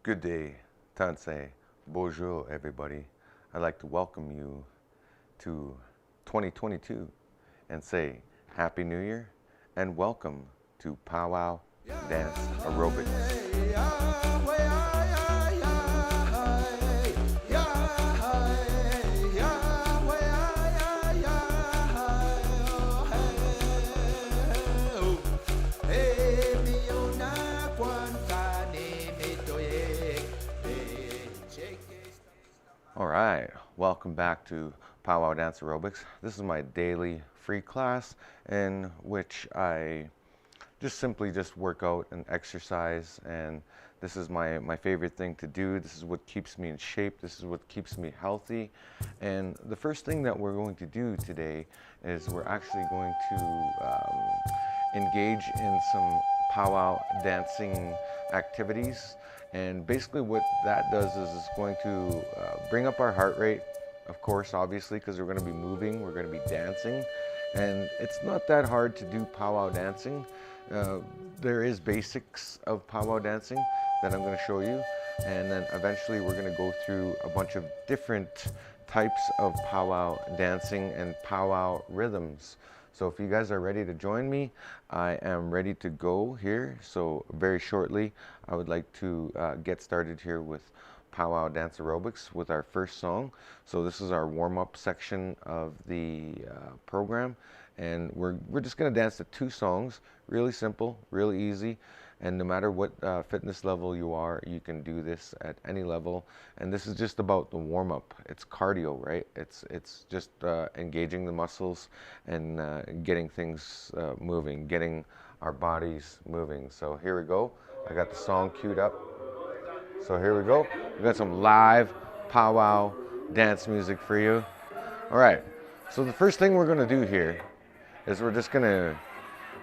Good day, Tansei. Bonjour, everybody. I'd like to welcome you to 2022 and say Happy New Year and welcome to Powwow Dance Aerobics. All right, welcome back to Powwow Dance Aerobics. This is my daily free class in which I simply work out and exercise, and this is my favorite thing to do. This is what keeps me in shape. This is what keeps me healthy. And the first thing that we're going to do today is we're actually going to engage in some powwow dancing activities. And basically what that does is it's going to bring up our heart rate, of course, obviously, because we're going to be moving, we're going to be dancing. And it's not that hard to do powwow dancing. There is basics of powwow dancing that I'm going to show you. And then eventually we're going to go through a bunch of different types of powwow dancing and powwow rhythms. So if you guys are ready to join me, I am ready to go here. So very shortly, I would like to get started here with Powwow Dance Aerobics with our first song. So this is our warm-up section of the program. And we're just going to dance to two songs, really simple, really easy. And no matter what fitness level you are, you can do this at any level. And this is just about the warm-up. It's cardio, right? It's just engaging the muscles and getting things moving, getting our bodies moving. So here we go. I got the song queued up. So here we go. We got some live powwow dance music for you. All right. So the first thing we're going to do here is we're just going to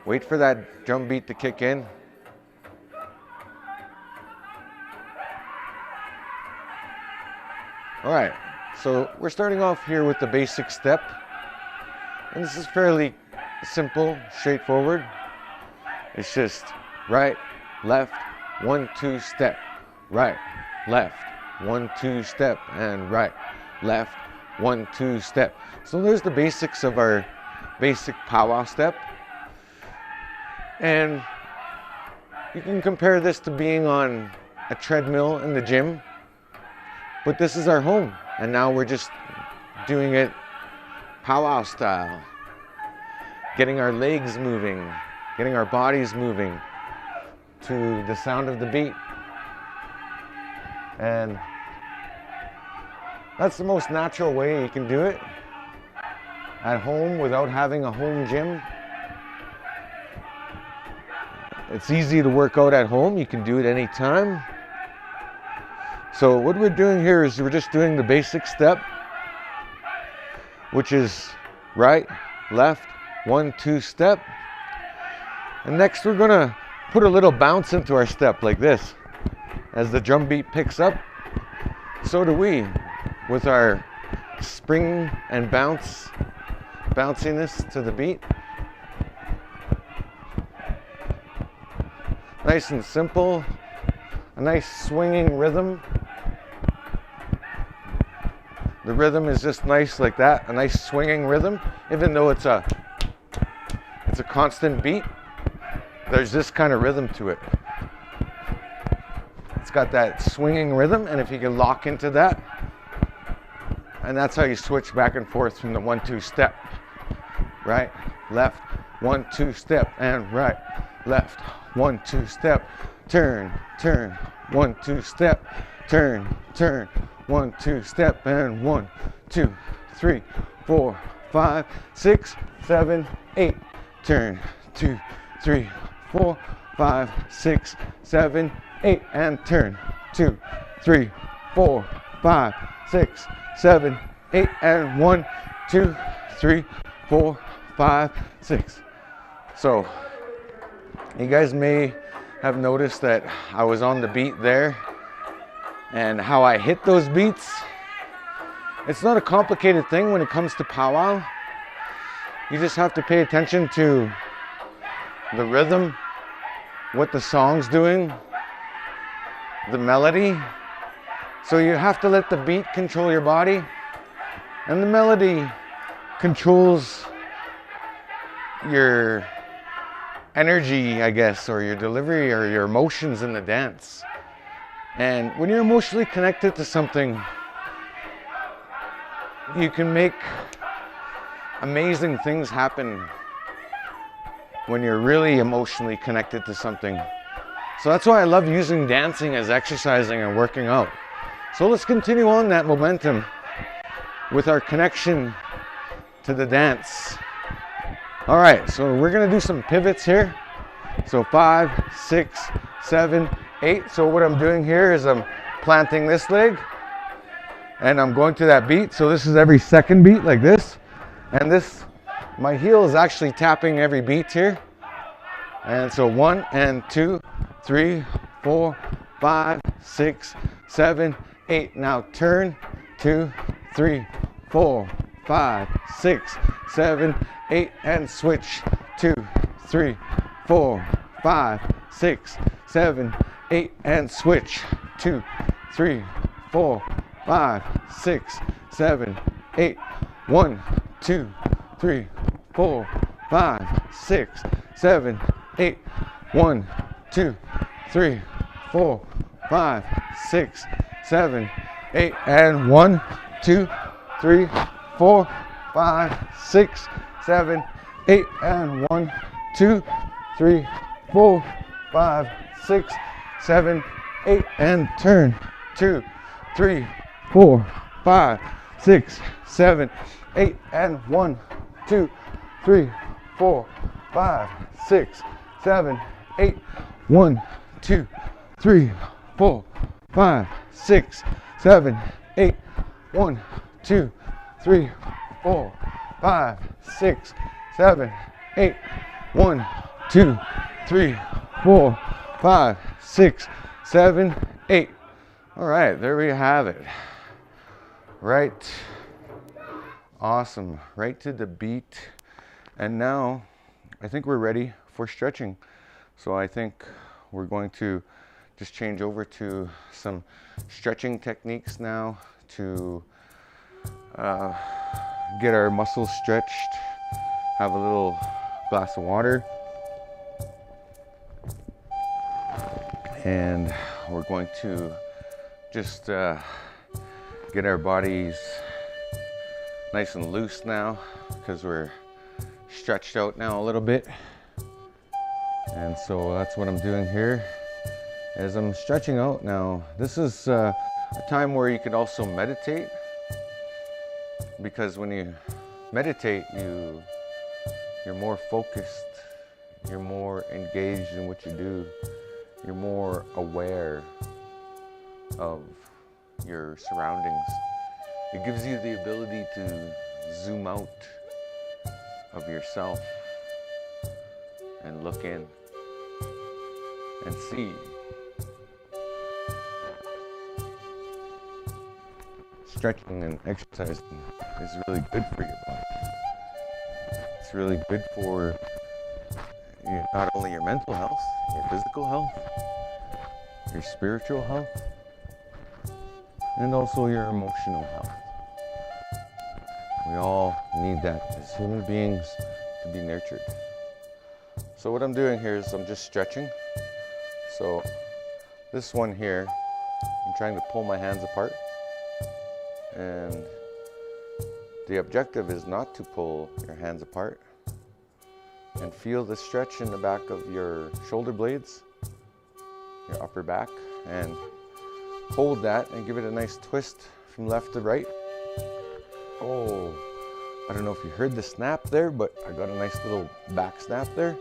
wait for that drum beat to kick in. All right, so we're starting off here with the basic step, and this is fairly simple, straightforward. It's just right, left, 1, 2, step, right, left, 1, 2, step, and right, left, 1, 2, step. So there's the basics of our basic powwow step, and you can compare this to being on a treadmill in the gym. But this is our home, and now we're just doing it powwow style. Getting our legs moving, getting our bodies moving to the sound of the beat. And that's the most natural way you can do it at home without having a home gym. It's easy to work out at home. You can do it anytime. So what we're doing here is we're just doing the basic step, which is right, left, 1, 2, step. And next we're gonna put a little bounce into our step like this. As the drum beat picks up, so do we with our spring and bounciness to the beat. Nice and simple, a nice swinging rhythm. The rhythm is just nice like that, a nice swinging rhythm. Even though it's a constant beat, there's this kind of rhythm to it. It's got that swinging rhythm, and if you can lock into that, and that's how you switch back and forth from the 1, 2 step. Right, left, 1, 2 step, and right, left, 1, 2 step, turn, turn, 1, 2 step, turn, turn, 1, 2 step, and 1, 2, 3, 4, 5, 6, 7, 8. Turn, 2, 3, 4, 5, 6, 7, 8, and turn, 2, 3, 4, 5, 6, 7, 8, and 1, 2, 3, 4, 5, 6. So you guys may have noticed that I was on the beat there, and how I hit those beats. It's not a complicated thing when it comes to powwow. You just have to pay attention to the rhythm, what the song's doing, the melody. So you have to let the beat control your body, and the melody controls your energy, I guess, or your delivery or your emotions in the dance. And when you're emotionally connected to something, you can make amazing things happen when you're really emotionally connected to something. So that's why I love using dancing as exercising and working out. So let's continue on that momentum with our connection to the dance. All right, so we're gonna do some pivots here. So 5, 6, 7, 8. So what I'm doing here is I'm planting this leg and I'm going to that beat. So this is every second beat like this. And this, my heel is actually tapping every beat here. And so 1 and 2, 3, 4, 5, 6, 7, 8. Now turn, 2, 3, 4, 5, 6, 7, 8, and switch, 2, 3, 4, 5, 6, 7, 8, and switch, 2, 3, 4, 5, 6, 7, 8. 1, 2, 3, 4, 5, 6, 7, 8. 1, 2, 3, 4, 5, 6, 7, 8. And 1, 2, 3, 4, 5, 6, 7, 8. And 1, 2, 3, 4, 5, 6, 7, 8. And turn, 2, 3, 4, 5, 6, 7, 8. And 1, 2, 3, 4, 5, 6, 7, 8. 1, 2, 3, 4, 5, 6, 7, 8. 1, 2, 3, 4, 5, 6, 7, 8. 1, 2, 3, 4, 5, 6, 7, 8. All right, there we have it. Right. Awesome. Right to the beat. And now I think we're ready for stretching. So I think we're going to just change over to some stretching techniques now to get our muscles stretched. Have a little glass of water. And we're going to just get our bodies nice and loose now because we're stretched out now a little bit. And so that's what I'm doing here as I'm stretching out now. This is a time where you could also meditate, because when you meditate, you're more focused, you're more engaged in what you do, you're more aware of your surroundings. It gives you the ability to zoom out of yourself and look in and see. Stretching and exercising is really good for your body. It's really good for not only your mental health, your physical health, your spiritual health, and also your emotional health. We all need that as human beings to be nurtured. So what I'm doing here is I'm just stretching. So this one here, I'm trying to pull my hands apart. And the objective is not to pull your hands apart. And feel the stretch in the back of your shoulder blades, your upper back, and hold that and give it a nice twist from left to right. Oh, I don't know if you heard the snap there, but I got a nice little back snap there.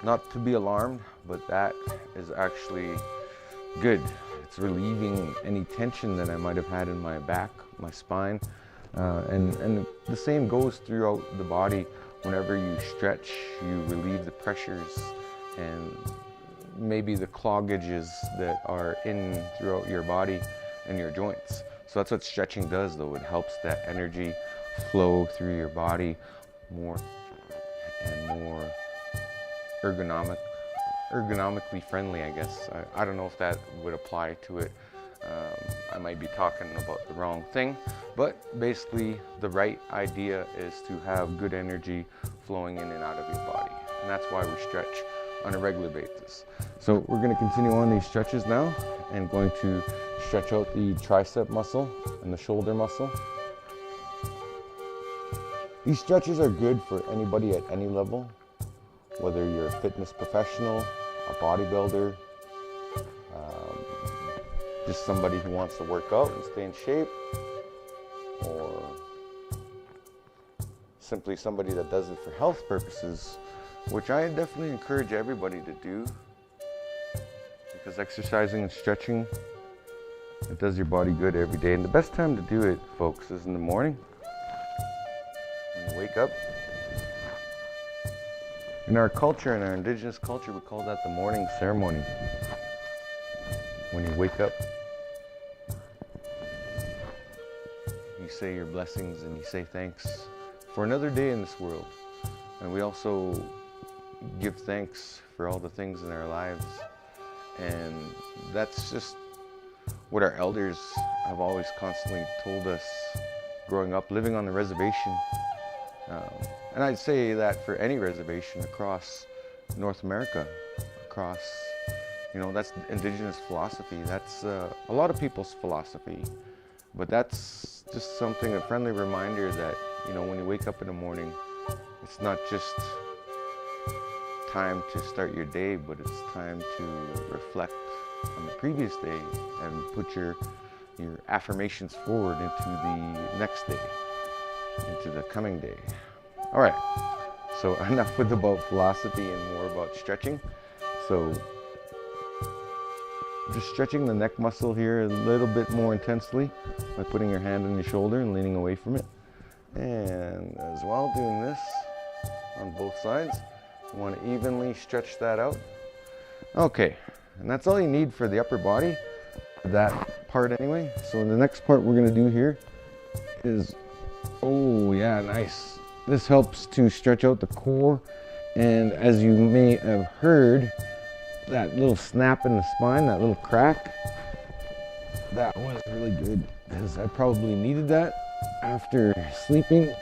Not to be alarmed, but that is actually good. It's relieving any tension that I might have had in my back, my spine. And the same goes throughout the body. Whenever you stretch, you relieve the pressures and maybe the cloggages that are in throughout your body and your joints. So that's what stretching does, though. It helps that energy flow through your body more and more ergonomic ergonomically friendly, I guess. I don't know if that would apply to it. I might be talking about the wrong thing, but basically the right idea is to have good energy flowing in and out of your body. And that's why we stretch on a regular basis. So we're going to continue on these stretches now and going to stretch out the tricep muscle and the shoulder muscle. These stretches are good for anybody at any level, whether you're a fitness professional, a bodybuilder, just somebody who wants to work out and stay in shape, or simply somebody that does it for health purposes, which I definitely encourage everybody to do, because exercising and stretching, it does your body good every day. And the best time to do it, folks, is in the morning when you wake up. In our culture, in our indigenous culture, we call that the morning ceremony. When you wake up, you say your blessings and you say thanks for another day in this world. And we also give thanks for all the things in our lives. And that's just what our elders have always constantly told us growing up, living on the reservation. And I'd say that for any reservation across North America, across, that's indigenous philosophy. That's a lot of people's philosophy. But that's just something, a friendly reminder that, when you wake up in the morning, it's not just time to start your day, but it's time to reflect on the previous day and put your affirmations forward into the next day, into the coming day. All right, so enough with about philosophy and more about stretching. So just stretching the neck muscle here a little bit more intensely by putting your hand on your shoulder and leaning away from it. And as well, doing this on both sides. You want to evenly stretch that out. Okay, and that's all you need for the upper body, that part anyway. So the next part we're going to do here is, oh yeah, nice. This helps to stretch out the core, and as you may have heard, that little snap in the spine, that little crack, that was really good because I probably needed that after sleeping.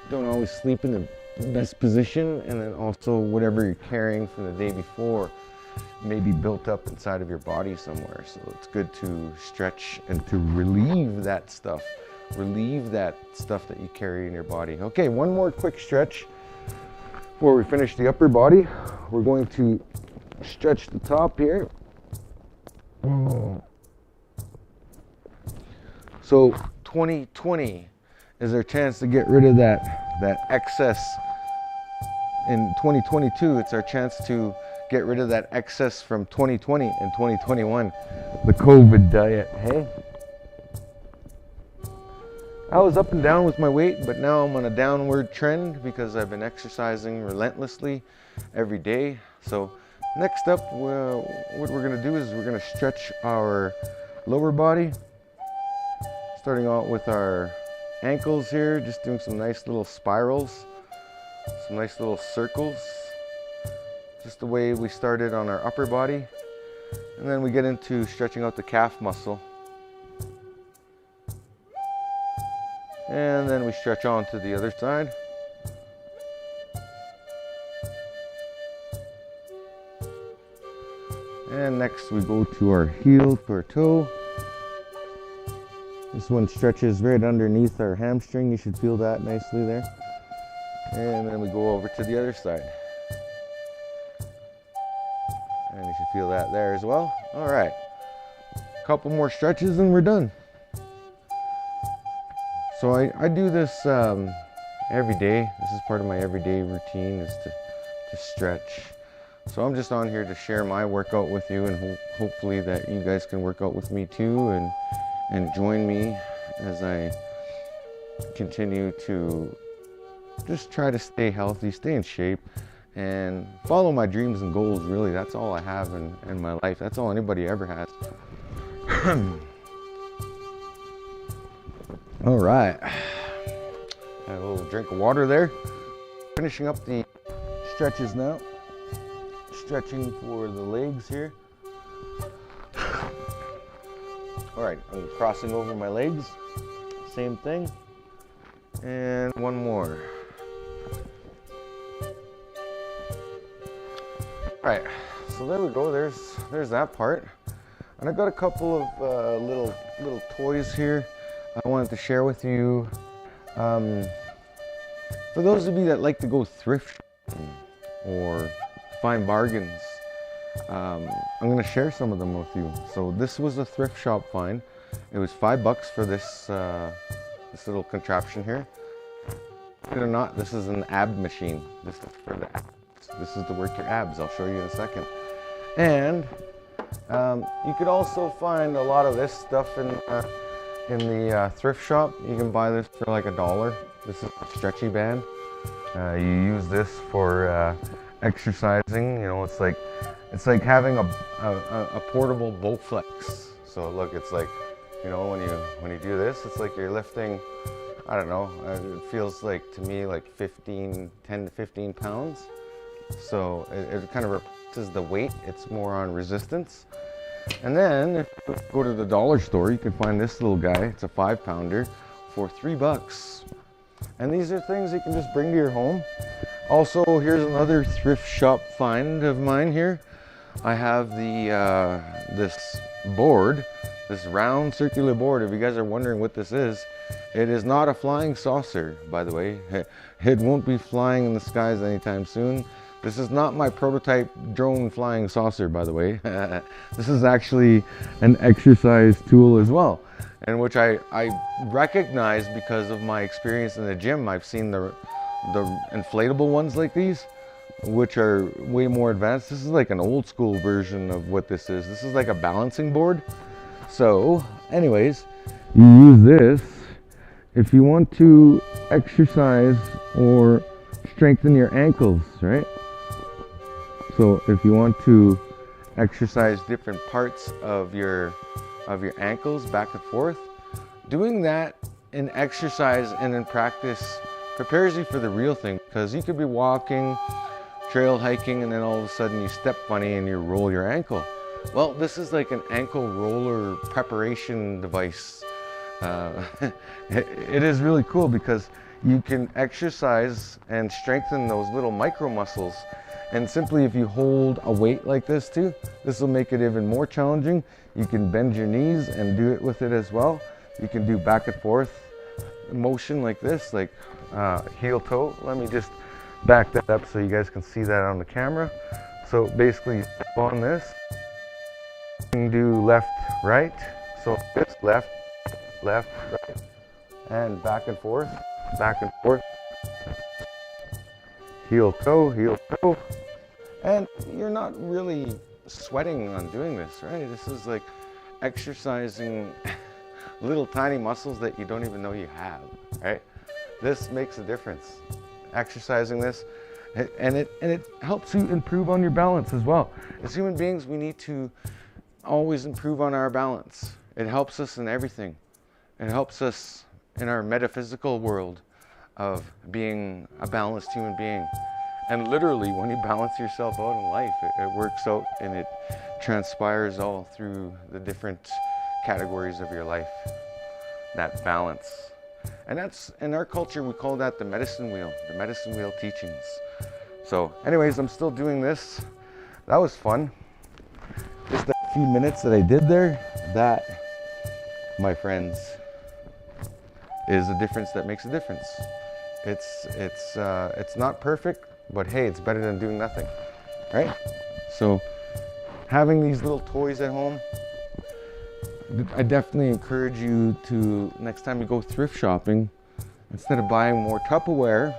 Don't always sleep in the best position, and then also whatever you're carrying from the day before may be built up inside of your body somewhere. So it's good to stretch and to relieve that stuff. Relieve that stuff that you carry in your body. Okay, one more quick stretch before we finish the upper body. We're going to stretch the top here. So 2020 is our chance to get rid of that excess. In 2022, it's our chance to get rid of that excess from 2020 and 2021, the COVID diet. Hey, I was up and down with my weight, but now I'm on a downward trend because I've been exercising relentlessly every day. So next up, what we're going to do is we're going to stretch our lower body, starting out with our ankles here, just doing some nice little spirals, some nice little circles, just the way we started on our upper body. And then we get into stretching out the calf muscle. And then we stretch on to the other side. And next we go to our heel, to our toe. This one stretches right underneath our hamstring. You should feel that nicely there. And then we go over to the other side. And you should feel that there as well. All right, a couple more stretches and we're done. So I do this every day. This is part of my everyday routine, is to stretch. So I'm just on here to share my workout with you, and hopefully that you guys can work out with me too, and join me as I continue to just try to stay healthy, stay in shape, and follow my dreams and goals. Really, that's all I have in my life. That's all anybody ever has. All right, have a little drink of water there. Finishing up the stretches now. stretching for the legs here. All right, I'm crossing over my legs. Same thing. And one more. All right, so there we go. There's that part. And I got a couple of little toys here I wanted to share with you. For those of you that like to go thrift shopping or find bargains, I'm going to share some of them with you. So this was a thrift shop find. It was $5 for this this little contraption here. Believe it or not, this is an ab machine. This is for the abs. This is to work your abs. I'll show you in a second. And you could also find a lot of this stuff in the thrift shop. You can buy this for like $1. This is a stretchy band. You use this for exercising. You know, it's like having a portable Bowflex. So look, it's like, you know, when you do this, it's like you're lifting, I don't know, it feels like to me like 10 to 15 pounds. So it kind of replaces the weight. It's more on resistance. And then if you go to the dollar store, you can find this little guy. It's a 5-pounder for $3. And these are things you can just bring to your home. Also, here's another thrift shop find of mine here. I have this board, this round circular board. If you guys are wondering what this is, it is not a flying saucer, by the way. It won't be flying in the skies anytime soon. This is not my prototype drone flying saucer, by the way. This is actually an exercise tool as well, and which I recognize because of my experience in the gym. I've seen the inflatable ones like these, which are way more advanced. This is like an old school version of what this is. This is like a balancing board. So anyways, you use this if you want to exercise or strengthen your ankles, right? So if you want to exercise different parts of your ankles back and forth, doing that in exercise and in practice prepares you for the real thing, because you could be walking, trail hiking, and then all of a sudden you step funny and you roll your ankle. Well, this is like an ankle roller preparation device. It is really cool because you can exercise and strengthen those little micro muscles. And simply, if you hold a weight like this too, this will make it even more challenging. You can bend your knees and do it with it as well. You can do back and forth motion like this, like heel toe. Let me just back that up so you guys can see that on the camera. So basically, you step on this. You can do left, right. So this left, left, right, and back and forth, back and forth. Heel toe, and you're not really sweating on doing this, right? This is like exercising little tiny muscles that you don't even know you have, right? This makes a difference. Exercising this, and it helps you improve on your balance as well. As human beings, we need to always improve on our balance. It helps us in everything. It helps us in our metaphysical world of being a balanced human being. And literally, when you balance yourself out in life, it works out and it transpires all through the different categories of your life, that balance. And that's, in our culture, we call that the medicine wheel teachings. So anyways, I'm still doing this. That was fun. Just that few minutes that I did there, that, my friends, is a difference that makes a difference. It's not perfect, but hey, it's better than doing nothing, right? So having these little toys at home, I definitely encourage you to, next time you go thrift shopping, instead of buying more Tupperware,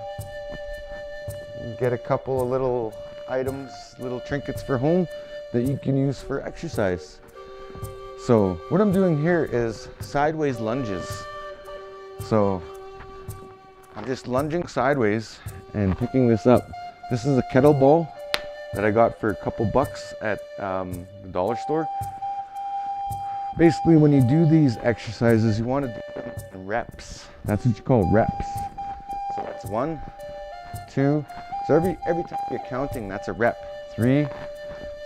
get a couple of little items, little trinkets for home that you can use for exercise. So what I'm doing here is sideways lunges. So I'm just lunging sideways and picking this up. This is a kettlebell that I got for a couple bucks at the dollar store. Basically, when you do these exercises, you want to do them in reps. That's what you call reps. So that's 1, 2. So every time you're counting, that's a rep. 3,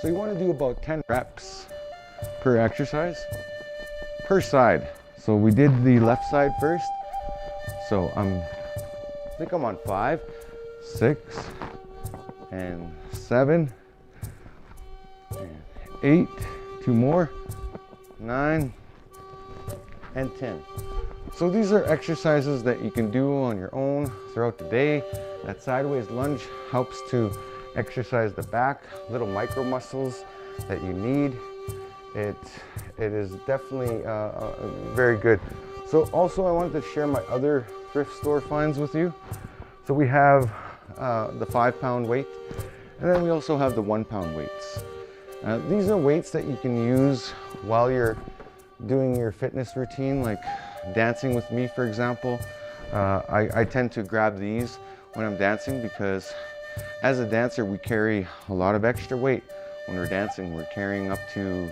So you want to do about 10 reps per exercise, per side. So we did the left side first. So I think I'm on 5, 6, and 7, and 8, 2 more, 9, and 10. So these are exercises that you can do on your own throughout the day. That sideways lunge helps to exercise the back, little micro muscles that you need. It is definitely very good. So also I wanted to share my other thrift store finds with you. So we have the 5-pound weight, and then we also have the 1-pound weights. These are weights that you can use while you're doing your fitness routine, like dancing with me, for example. I tend to grab these when I'm dancing because as a dancer, we carry a lot of extra weight. When we're dancing, we're carrying up to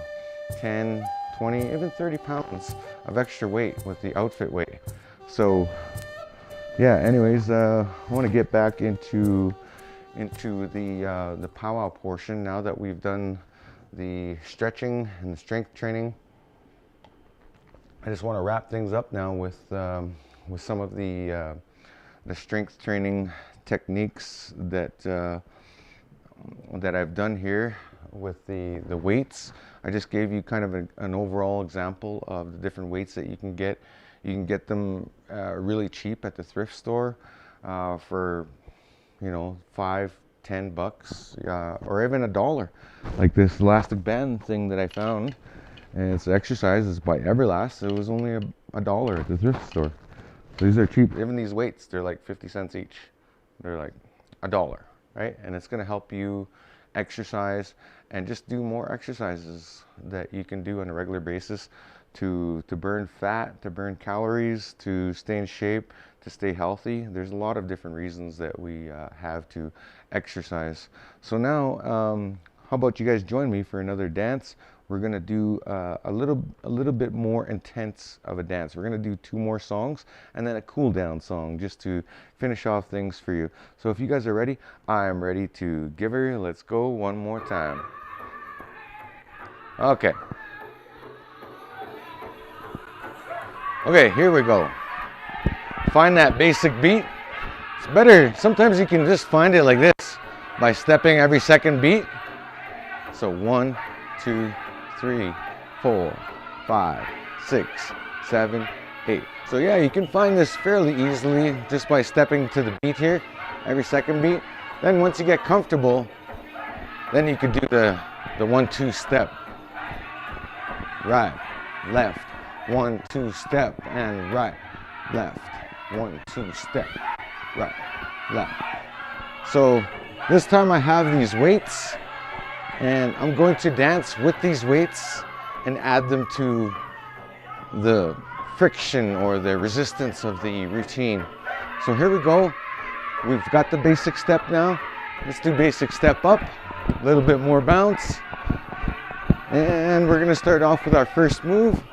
10, 20, even 30 pounds of extra weight with the outfit weight. So yeah, anyways, I want to get back into the powwow portion now that we've done the stretching and the strength training. I just want to wrap things up now with some of the strength training techniques that I've done here with the weights. I just gave you kind of an overall example of the different weights that you can get. You can get them really cheap at the thrift store for, you know, $5, $10, or even $1. Like this elastic band thing that I found, and it's exercise. It's by Everlast. It was only $1 at the thrift store. So these are cheap. Even these weights, they're like 50 cents each. They're like $1, right? And it's going to help you exercise and just do more exercises that you can do on a regular basis to burn fat, to burn calories, to stay in shape, to stay healthy. There's a lot of different reasons that we have to exercise. So now, how about you guys join me for another dance? We're gonna do a little bit more intense of a dance. We're gonna do 2 more songs and then a cool down song just to finish off things for you. So if you guys are ready, I'm ready to give her. Let's go one more time. Okay. Okay, here we go. Find that basic beat. It's better, sometimes you can just find it like this by stepping every second beat. So 1, 2, 3, 4, 5, 6, 7, 8. So yeah, you can find this fairly easily just by stepping to the beat here, every second beat. Then once you get comfortable, then you could do the 1-2 step. Right, left, 1-2 step, and right, left, 1-2 step, right, left. So this time I have these weights, and I'm going to dance with these weights and add them to the friction or the resistance of the routine. So here we go. We've got the basic step now. Let's do basic step up, a little bit more bounce. And we're gonna start off with our first move.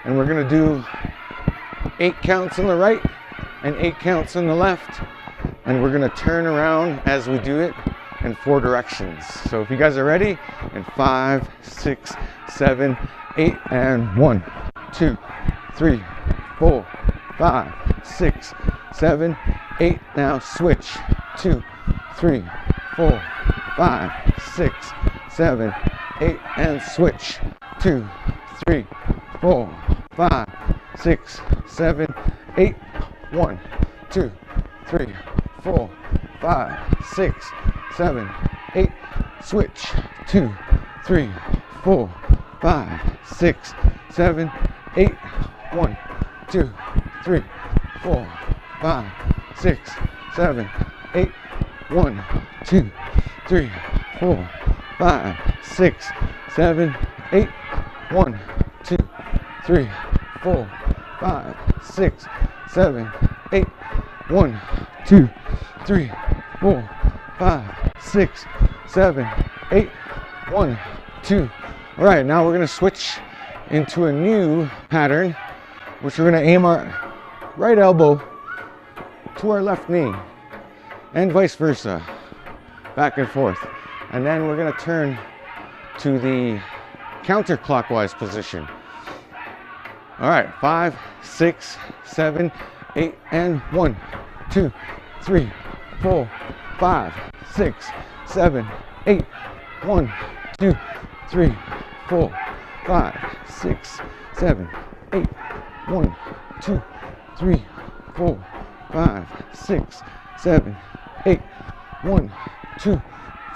And we're gonna do 8 counts on the right and 8 counts on the left. And we're gonna turn around as we do it in 4 directions. So if you guys are ready, in 5, 6, 7, 8, and 1, 2, 3, 4, 5, 6, 7, 8. Now switch. 2, 3, 4, 5, 6, 7, 8, and switch. 2, 3, 4, 5, 6, 7, 8. 1, 2, 3, 4, 5, 6, 7, 8. Switch. 2, 3, 4, 5, 6, 7, 8. 1, 2, 3, 4, 5, 6, 7, 8. 1, 2, 3, 4, 5, 6, 7, 8. 1, 2, 3, 4, 5, 6, 7, 8. 1, 2, 3, 4, 5, 6, 7, 8. 1, 2. All right, now we're gonna switch into a new pattern, which we're gonna aim our right elbow to our left knee and vice versa, back and forth. And then we're gonna turn to the counterclockwise position. All right, 5, 6, 7, 8, and 1, 2, 3, 4, 5, 6, 7, 8, 1, 2, 3, 4, 5, 6, 7, 8, 1, 2, 3, 4, 5, 6, 7, 8, 1, 2,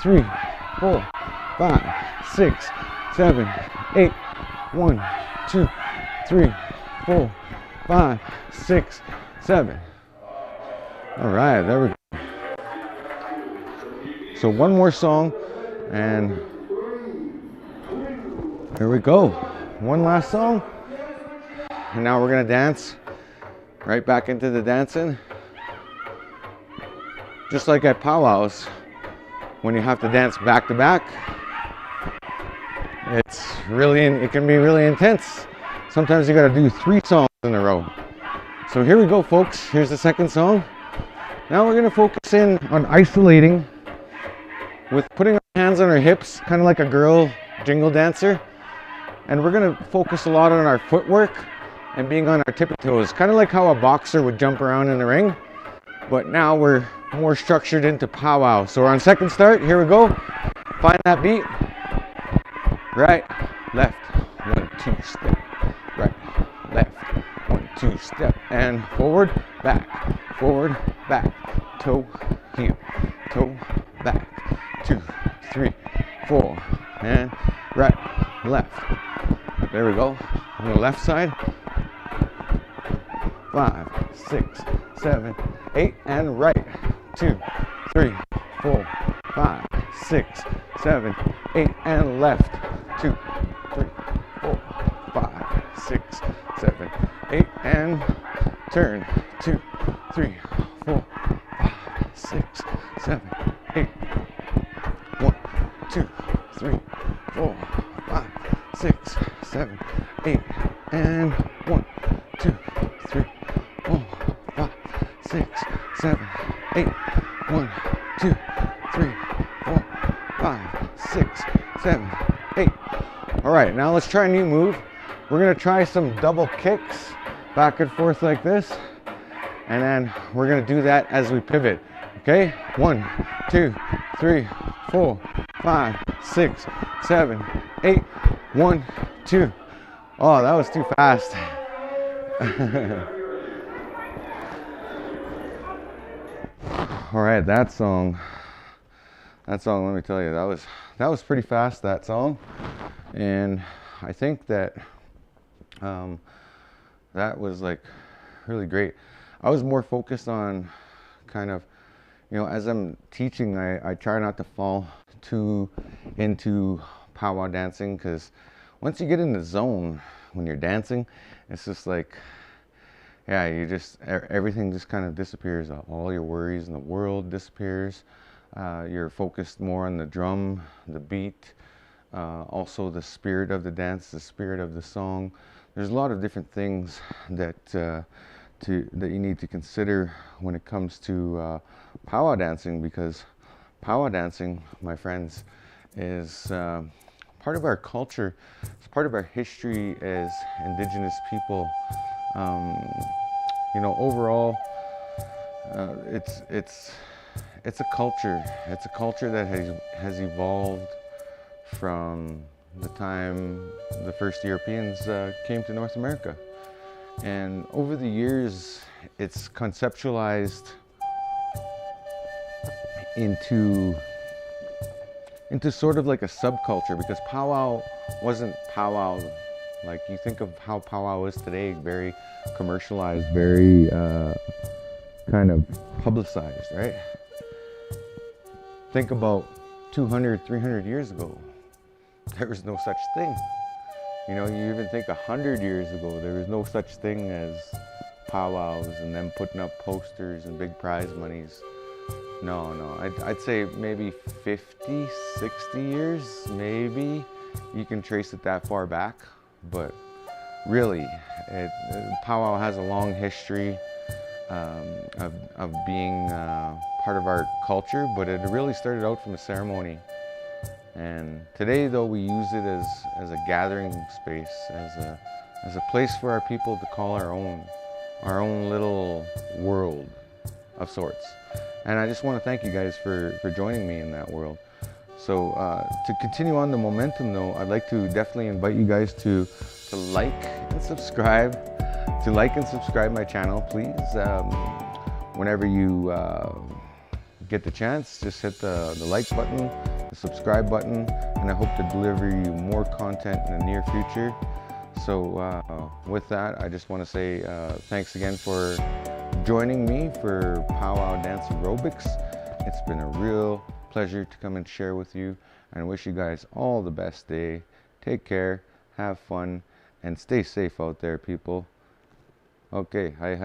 3, 4, 5, 6, 7, 8, 1, 2, 3, 4, 5, 6, 7. All right, there we go. So one more song, and here we go. One last song, and now we're gonna dance right back into the dancing. Just like at powwows, when you have to dance back to back, it can be really intense. Sometimes you gotta do 3 songs in a row. So here we go, folks. Here's the second song. Now we're gonna focus in on isolating with putting our hands on our hips, kind of like a girl jingle dancer. And we're gonna focus a lot on our footwork and being on our tippy toes, kind of like how a boxer would jump around in the ring. But now we're more structured into powwow. So we're on second start. Here we go. Find that beat. Right, left, 1, 2, step. Right, left, 1, 2, step. And forward, back, toe, heel, toe, back, 2, 3, 4, and right, left. There we go. On the left side. 5, 6, 7, 8, and right. 2, 3, 4, 5, 6, 7, 8, and left. 2, 3, 4, 5, 6, 7, 8, and turn. 2, 3, 4, 5, 6, 7, 8. 1, 2, 3, 4, 5, 6, 7, 8, and 1, 2, 3, 4, 5, 6, 7, 8. 1, 2, 3, 4, 5, 6, 7, 8. All right, now let's try a new move. We're gonna try some double kicks back and forth like this, and then we're gonna do that as we pivot. Okay, 1, 2, 3, 4, 5, 6, 7, 8. 1, 2. Oh, that was too fast. All right, that song, let me tell you, that was pretty fast, that song. And I think that that was like really great. I was more focused on kind of, as I'm teaching, I try not to fall too into powwow dancing, because once you get in the zone when you're dancing, it's just like, yeah, everything just kind of disappears. All your worries in the world disappears. You're focused more on the drum, the beat, also the spirit of the dance, the spirit of the song. There's a lot of different things that you need to consider when it comes to powwow dancing, because powwow dancing, my friends, is part of our culture. It's part of our history as indigenous people. Overall, it's a culture. It's a culture that has evolved from the time the first Europeans came to North America, and over the years, it's conceptualized into sort of like a subculture, because powwow wasn't powwow like you think of how powwow is today, very commercialized, very kind of publicized, right? Think about 200, 300 years ago, there was no such thing. You even think 100 years ago, there was no such thing as powwows and them putting up posters and big prize monies. No, I'd say maybe 50, 60 years, maybe. You can trace it that far back, but really, powwow has a long history of being part of our culture, but it really started out from a ceremony. And today, though, we use it as a gathering space, as a place for our people to call our own little world of sorts. And I just want to thank you guys for joining me in that world. So to continue on the momentum, though, I'd like to definitely invite you guys to like and subscribe. To like and subscribe my channel, please. Whenever you get the chance, just hit the like button, the subscribe button, and I hope to deliver you more content in the near future. So with that, I just want to say thanks again for joining me for Powwow Dance Aerobics. It's been a real pleasure to come and share with you, and I wish you guys all the best day. Take care, have fun, and stay safe out there, people. Okay, hi.